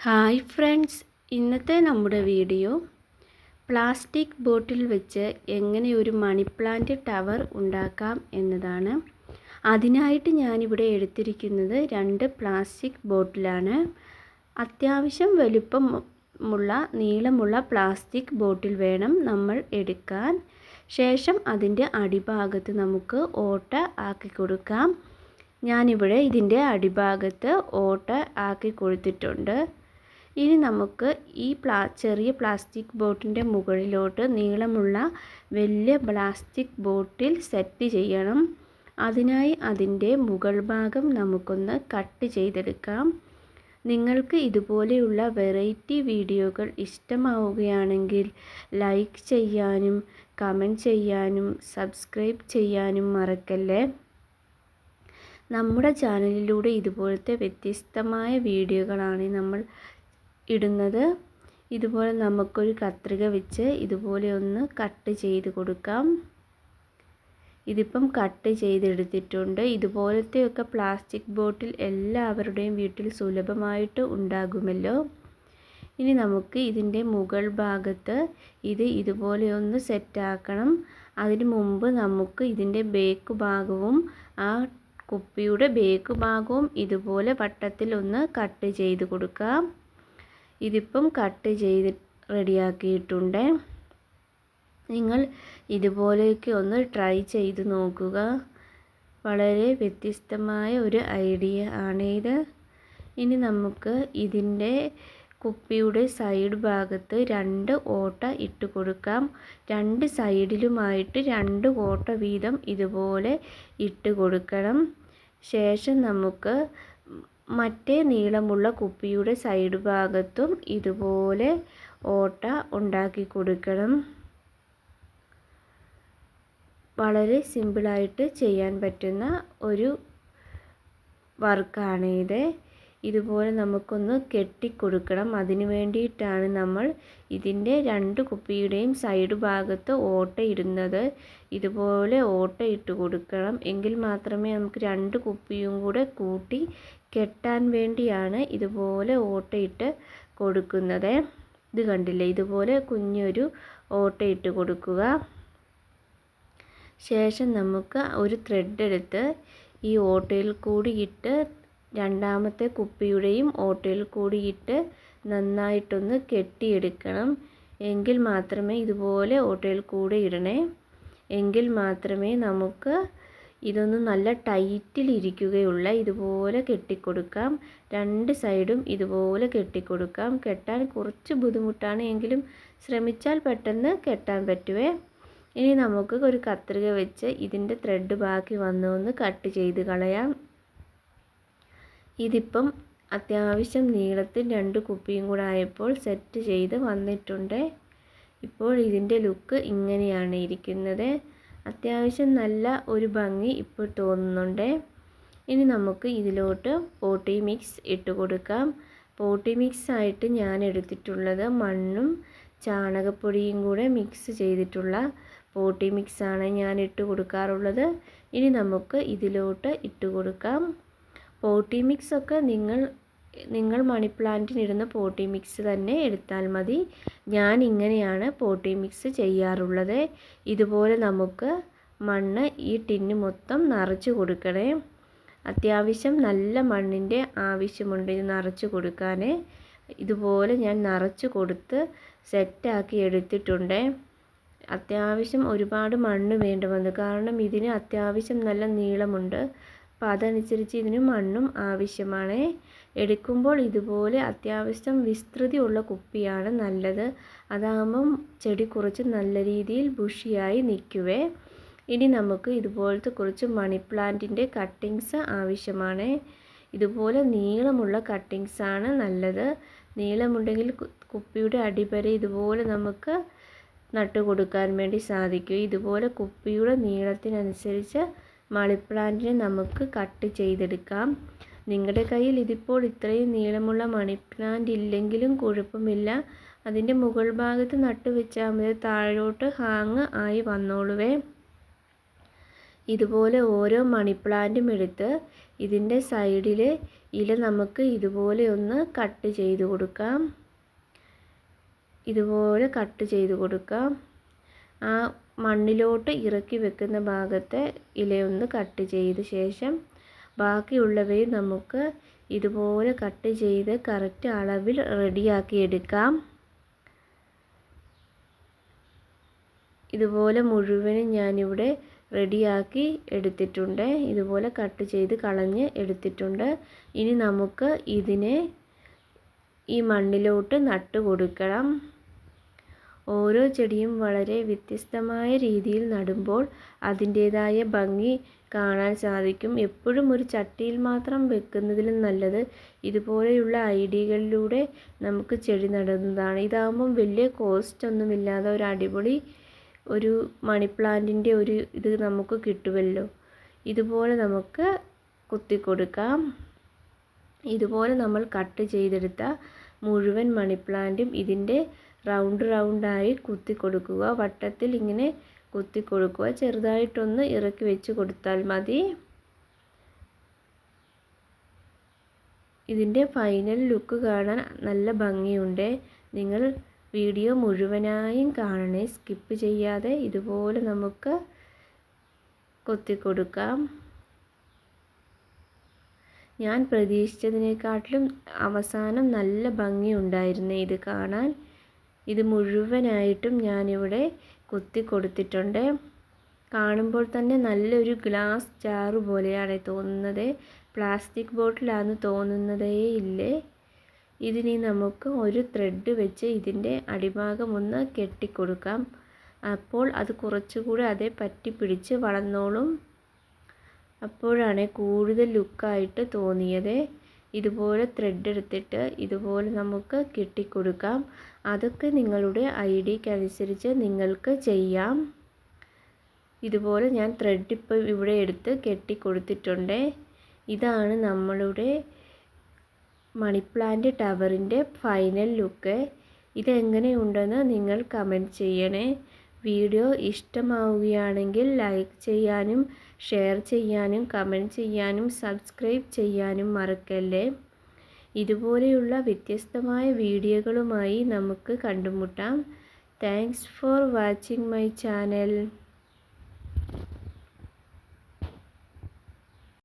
Hi friends, ഇന്നത്തെ നമ്മുടെ video plastic bottle വെച്ച് എങ്ങനെ ഒരു മണി പ്ലാന്റ് ടവർ ഉണ്ടാക്കാം എന്നതാണ്. അതിനായിട്ട് ഞാനിവിടെ എടുത്തിരിക്കുന്നത് 2 പ്ലാസ്റ്റിക് ബോട്ടിലാണ്. അത്യാവശ്യം വലുപ്പമുള്ള നീളമുള്ള പ്ലാസ്റ്റിക് ബോട്ടിൽ വേണം നമ്മൾ എടുക്കാൻ. ശേഷം അതിൻ്റെ അടിഭാഗത്ത് നമുക്ക് ഓട്ട ആക്കി കൊടുക്കാം. ഞാനിവിടെ ഇതിൻ്റെ അടിഭാഗത്ത് ഓട്ട ആക്കി കൊടുത്തിട്ടുണ്ട്. ഇനി നമുക്ക് ഈ ചെറിയ പ്ലാസ്റ്റിക് ബോട്ടിൻ്റെ മുകളിലോട്ട് നീളമുള്ള വലിയ പ്ലാസ്റ്റിക് ബോട്ടിൽ സെറ്റ് ചെയ്യണം. അതിനായി അതിൻ്റെ മുകൾ ഭാഗം നമുക്കൊന്ന് കട്ട് ചെയ്തെടുക്കാം. നിങ്ങൾക്ക് ഇതുപോലെയുള്ള വെറൈറ്റി വീഡിയോകൾ ഇഷ്ടമാവുകയാണെങ്കിൽ ലൈക്ക് ചെയ്യാനും കമൻറ്റ് ചെയ്യാനും സബ്സ്ക്രൈബ് ചെയ്യാനും മറക്കല്ലേ. നമ്മുടെ ചാനലിലൂടെ ഇതുപോലത്തെ വ്യത്യസ്തമായ വീഡിയോകളാണ് നമ്മൾ ഇടുന്നത്. ഇതുപോലെ നമുക്കൊരു കത്രിക വെച്ച് ഇതുപോലെ ഒന്ന് കട്ട് ചെയ്ത് കൊടുക്കാം. ഇതിപ്പം കട്ട് ചെയ്തെടുത്തിട്ടുണ്ട്. ഇതുപോലത്തെയൊക്കെ പ്ലാസ്റ്റിക് ബോട്ടിൽ എല്ലാവരുടെയും വീട്ടിൽ സുലഭമായിട്ട് ഉണ്ടാകുമല്ലോ. ഇനി നമുക്ക് ഇതിൻ്റെ മുകൾ ഭാഗത്ത് ഇതുപോലെ ഒന്ന് സെറ്റാക്കണം. അതിനു മുമ്പ് നമുക്ക് ഇതിൻ്റെ ബേക്ക് ഭാഗവും ആ കുപ്പിയുടെ ബേക്ക് ഭാഗവും ഇതുപോലെ വട്ടത്തിൽ ഒന്ന് കട്ട് ചെയ്ത് കൊടുക്കാം. ഇതിപ്പം കട്ട് ചെയ്ത് റെഡിയാക്കിയിട്ടുണ്ട്. നിങ്ങൾ ഇതുപോലെയൊക്കെ ഒന്ന് ട്രൈ ചെയ്ത് നോക്കുക. വളരെ വ്യത്യസ്തമായ ഒരു ഐഡിയ ആണിത്. ഇനി നമുക്ക് ഇതിൻ്റെ കുപ്പിയുടെ സൈഡ് ഭാഗത്ത് 2 ഓട്ട ഇട്ട് കൊടുക്കാം. 2 സൈഡിലുമായിട്ട് 2 ഓട്ട വീതം ഇതുപോലെ ഇട്ട് കൊടുക്കണം. ശേഷം നമുക്ക് മറ്റേ നീളമുള്ള കുപ്പിയുടെ സൈഡ് ഭാഗത്തും ഇതുപോലെ ഓട്ട ഉണ്ടാക്കി കൊടുക്കണം. വളരെ സിമ്പിളായിട്ട് ചെയ്യാൻ പറ്റുന്ന ഒരു വർക്കാണ് ഇതുപോലെ നമുക്കൊന്ന് കെട്ടിക്കൊടുക്കണം. അതിനു വേണ്ടിയിട്ടാണ് നമ്മൾ ഇതിൻ്റെ 2 കുപ്പിയുടെയും സൈഡ് ഭാഗത്ത് ഓട്ട ഇടുന്നത്. ഇതുപോലെ ഓട്ട ഇട്ട് കൊടുക്കണം. എങ്കിൽ മാത്രമേ നമുക്ക് 2 കുപ്പിയും കൂടെ കൂട്ടി കെട്ടാൻ വേണ്ടിയാണ് ഇതുപോലെ ഓട്ടയിട്ട് കൊടുക്കുന്നത്. ഇത് കണ്ടില്ലേ, ഇതുപോലെ കുഞ്ഞൊരു ഓട്ടയിട്ട് കൊടുക്കുക. ശേഷം നമുക്ക് ഒരു ത്രെഡ് എടുത്ത് ഈ ഓട്ടയിൽ കൂടി ഇട്ട് രണ്ടാമത്തെ കുപ്പിയുടെയും ഓട്ടയിൽ കൂടി ഇട്ട് നന്നായിട്ടൊന്ന് കെട്ടിയെടുക്കണം. എങ്കിൽ മാത്രമേ ഇതുപോലെ ഓട്ടയിൽ കൂടെ ഇടണേ. എങ്കിൽ മാത്രമേ നമുക്ക് ഇതൊന്ന് നല്ല ടൈറ്റിലിരിക്കുകയുള്ളൂ. ഇതുപോലെ കെട്ടിക്കൊടുക്കാം. 2 സൈഡും ഇതുപോലെ കെട്ടിക്കൊടുക്കാം. കെട്ടാൻ കുറച്ച് ബുദ്ധിമുട്ടാണ്, എങ്കിലും ശ്രമിച്ചാൽ പെട്ടെന്ന് കെട്ടാൻ പറ്റുവേ. ഇനി നമുക്ക് ഒരു കത്രിക വെച്ച് ഇതിൻ്റെ ത്രെഡ് ബാക്കി വന്നൊന്ന് കട്ട് ചെയ്ത് കളയാം. ഇതിപ്പം അത്യാവശ്യം നീളത്തിൽ 2 കുപ്പിയും കൂടെ ആയപ്പോൾ സെറ്റ് ചെയ്ത് വന്നിട്ടുണ്ട്. ഇപ്പോൾ ഇതിൻ്റെ ലുക്ക് ഇങ്ങനെയാണ് ഇരിക്കുന്നത്. അത്യാവശ്യം നല്ല ഒരു ഭംഗി ഇപ്പോൾ തോന്നുന്നുണ്ട്. ഇനി നമുക്ക് ഇതിലോട്ട് പോട്ടി മിക്സ് ഇട്ട് കൊടുക്കാം. പോട്ടി മിക്സ് ആയിട്ട് ഞാൻ എടുത്തിട്ടുള്ളത് മണ്ണും ചാണകപ്പൊടിയും കൂടെ മിക്സ് ചെയ്തിട്ടുള്ള പോട്ടി മിക്സാണ് ഞാൻ ഇട്ട് കൊടുക്കാറുള്ളത്. ഇനി നമുക്ക് ഇതിലോട്ട് ഇട്ട് കൊടുക്കാം. പോട്ടി മിക്സൊക്കെ നിങ്ങൾ മണി പ്ലാന്റിനിടുന്ന പോട്ടി മിക്സ് തന്നെ എടുത്താൽ മതി. ഞാൻ ഇങ്ങനെയാണ് പോട്ടി മിക്സ് ചെയ്യാറുള്ളത്. ഇതുപോലെ നമുക്ക് മണ്ണ് ഈ ടിന്ന് മൊത്തം നിറച്ച് കൊടുക്കണേ. അത്യാവശ്യം നല്ല മണ്ണിൻ്റെ ആവശ്യമുണ്ട് ഇത് നിറച്ച് കൊടുക്കാൻ. ഇതുപോലെ ഞാൻ നിറച്ച് കൊടുത്ത് സെറ്റാക്കി എടുത്തിട്ടുണ്ട്. അത്യാവശ്യം ഒരുപാട് മണ്ണ് വേണ്ടി വന്നു, കാരണം ഇതിന് അത്യാവശ്യം നല്ല നീളമുണ്ട്. അപ്പോൾ അതനുസരിച്ച് ഇതിന് മണ്ണും ആവശ്യമാണ്. എടുക്കുമ്പോൾ ഇതുപോലെ അത്യാവശ്യം വിസ്തൃതിയുള്ള കുപ്പിയാണ് നല്ലത്. അതാകുമ്പം ചെടി കുറച്ച് നല്ല രീതിയിൽ ബുഷിയായി നിൽക്കുവേ. ഇനി നമുക്ക് ഇതുപോലത്തെ കുറച്ച് മണി പ്ലാന്റിൻ്റെ കട്ടിങ്സ് ആവശ്യമാണ്. ഇതുപോലെ നീളമുള്ള കട്ടിങ്സാണ് നല്ലത്. നീളമുണ്ടെങ്കിൽ കുപ്പിയുടെ അടിവരെ ഇതുപോലെ നമുക്ക് നട്ടു കൊടുക്കാൻ വേണ്ടി സാധിക്കും. ഇതുപോലെ കുപ്പിയുടെ നീളത്തിനനുസരിച്ച് മണി പ്ലാന്റിനെ നമുക്ക് കട്ട് ചെയ്തെടുക്കാം. നിങ്ങളുടെ കയ്യിൽ ഇതിപ്പോൾ ഇത്രയും നീളമുള്ള മണി പ്ലാന്റ് ഇല്ലെങ്കിലും കുഴപ്പമില്ല. അതിൻ്റെ മുകൾ ഭാഗത്ത് നട്ട് വെച്ചാൽ മതി, താഴോട്ട് ഹാങ് ആയി വന്നോളുവേ. ഇതുപോലെ ഓരോ മണി പ്ലാന്റും എടുത്ത് ഇതിൻ്റെ സൈഡിൽ ഇല നമുക്ക് ഇതുപോലെ ഒന്ന് കട്ട് ചെയ്ത് കൊടുക്കാം. ഇതുപോലെ കട്ട് ചെയ്ത് കൊടുക്കാം. ആ മണ്ണിലോട്ട് ഇറക്കി വെക്കുന്ന ഭാഗത്തെ ഇലയൊന്ന് കട്ട് ചെയ്ത ശേഷം ബാക്കിയുള്ളവയും നമുക്ക് ഇതുപോലെ കട്ട് ചെയ്ത് കറക്റ്റ് അളവിൽ റെഡിയാക്കി എടുക്കാം. ഇതുപോലെ മുഴുവനും ഞാനിവിടെ റെഡിയാക്കി എടുത്തിട്ടുണ്ട്. ഇതുപോലെ കട്ട് ചെയ്ത് കളഞ്ഞ് എടുത്തിട്ടുണ്ട്. ഇനി നമുക്ക് ഇതിനെ ഈ മണ്ണിലോട്ട് നട്ടു കൊടുക്കണം. ഓരോ ചെടിയും വളരെ വ്യത്യസ്തമായ രീതിയിൽ നടുമ്പോൾ അതിൻ്റേതായ ഭംഗി കാണാൻ സാധിക്കും. എപ്പോഴും ഒരു ചട്ടിയിൽ മാത്രം വെക്കുന്നതിലും നല്ലത് ഇതുപോലെയുള്ള ഐഡിയകളിലൂടെ നമുക്ക് ചെടി നടുന്നതാണ്. ഇതാകുമ്പം വലിയ കോസ്റ്റ് ഒന്നുമില്ലാതെ ഒരു അടിപൊളി ഒരു മണി പ്ലാന്റിൻ്റെ ഒരു ഇത് നമുക്ക് കിട്ടുമല്ലോ. ഇതുപോലെ നമുക്ക് കുത്തിക്കൊടുക്കാം. ഇതുപോലെ നമ്മൾ കട്ട് ചെയ്തെടുത്ത മുഴുവൻ മണി പ്ലാന്റും ഇതിൻ്റെ റൗണ്ടായി കുത്തി കൊടുക്കുക. വട്ടത്തിൽ ഇങ്ങനെ കുത്തി കൊടുക്കുക. ചെറുതായിട്ടൊന്ന് ഇറക്കി വെച്ച് കൊടുത്താൽ മതി. ഇതിൻ്റെ ഫൈനൽ ലുക്ക് കാണാൻ നല്ല ഭംഗിയുണ്ട്. നിങ്ങൾ വീഡിയോ മുഴുവനായും കാണണേ, സ്കിപ്പ് ചെയ്യാതെ. ഇതുപോലെ നമുക്ക് കൊത്തി കൊടുക്കാം. ഞാൻ പ്രതീക്ഷിച്ചതിനെക്കാട്ടിലും അവസാനം നല്ല ഭംഗിയുണ്ടായിരുന്നു ഇത് കാണാൻ. ഇത് മുഴുവനായിട്ടും ഞാനിവിടെ കുത്തി കൊടുത്തിട്ടുണ്ട്. കാണുമ്പോൾ തന്നെ നല്ലൊരു ഗ്ലാസ് ജാറ് പോലെയാണ് തോന്നുന്നത്. പ്ലാസ്റ്റിക് ബോട്ടിലാണെന്ന് തോന്നുന്നതേ ഇല്ലേ. ഇതിനി നമുക്ക് ഒരു ത്രെഡ് വെച്ച് ഇതിൻ്റെ അടിഭാഗം ഒന്ന് കെട്ടിക്കൊടുക്കാം. അപ്പോൾ അത് കുറച്ചുകൂടി അതേ പറ്റി പിടിച്ച് വളർന്നോളും. അപ്പോഴാണ് കൂടുതൽ ലുക്കായിട്ട് തോന്നിയത്. ഇതുപോലെ ത്രെഡ് എടുത്തിട്ട് ഇതുപോലെ നമുക്ക് കെട്ടിക്കൊടുക്കാം. അതൊക്കെ നിങ്ങളുടെ ഐഡിയക്കനുസരിച്ച് നിങ്ങൾക്ക് ചെയ്യാം. ഇതുപോലെ ഞാൻ ത്രെഡ് ഇപ്പോൾ ഇവിടെ എടുത്ത് കെട്ടിക്കൊടുത്തിട്ടുണ്ട്. ഇതാണ് നമ്മളുടെ മണി പ്ലാന്റ് ടവറിൻ്റെ ഫൈനൽ ലുക്ക്. ഇതെങ്ങനെയുണ്ടെന്ന് നിങ്ങൾ കമൻറ്റ് ചെയ്യണേ. വീഡിയോ ഇഷ്ടമാവുകയാണെങ്കിൽ ലൈക്ക് ചെയ്യാനും ഷെയർ ചെയ്യാനും കമൻറ്റ് ചെയ്യാനും സബ്സ്ക്രൈബ് ചെയ്യാനും മറക്കല്ലേ. ഇതുപോലെയുള്ള വ്യത്യസ്തമായ വീഡിയോകളുമായി നമുക്ക് കണ്ടുമുട്ടാം. Thanks for watching my channel.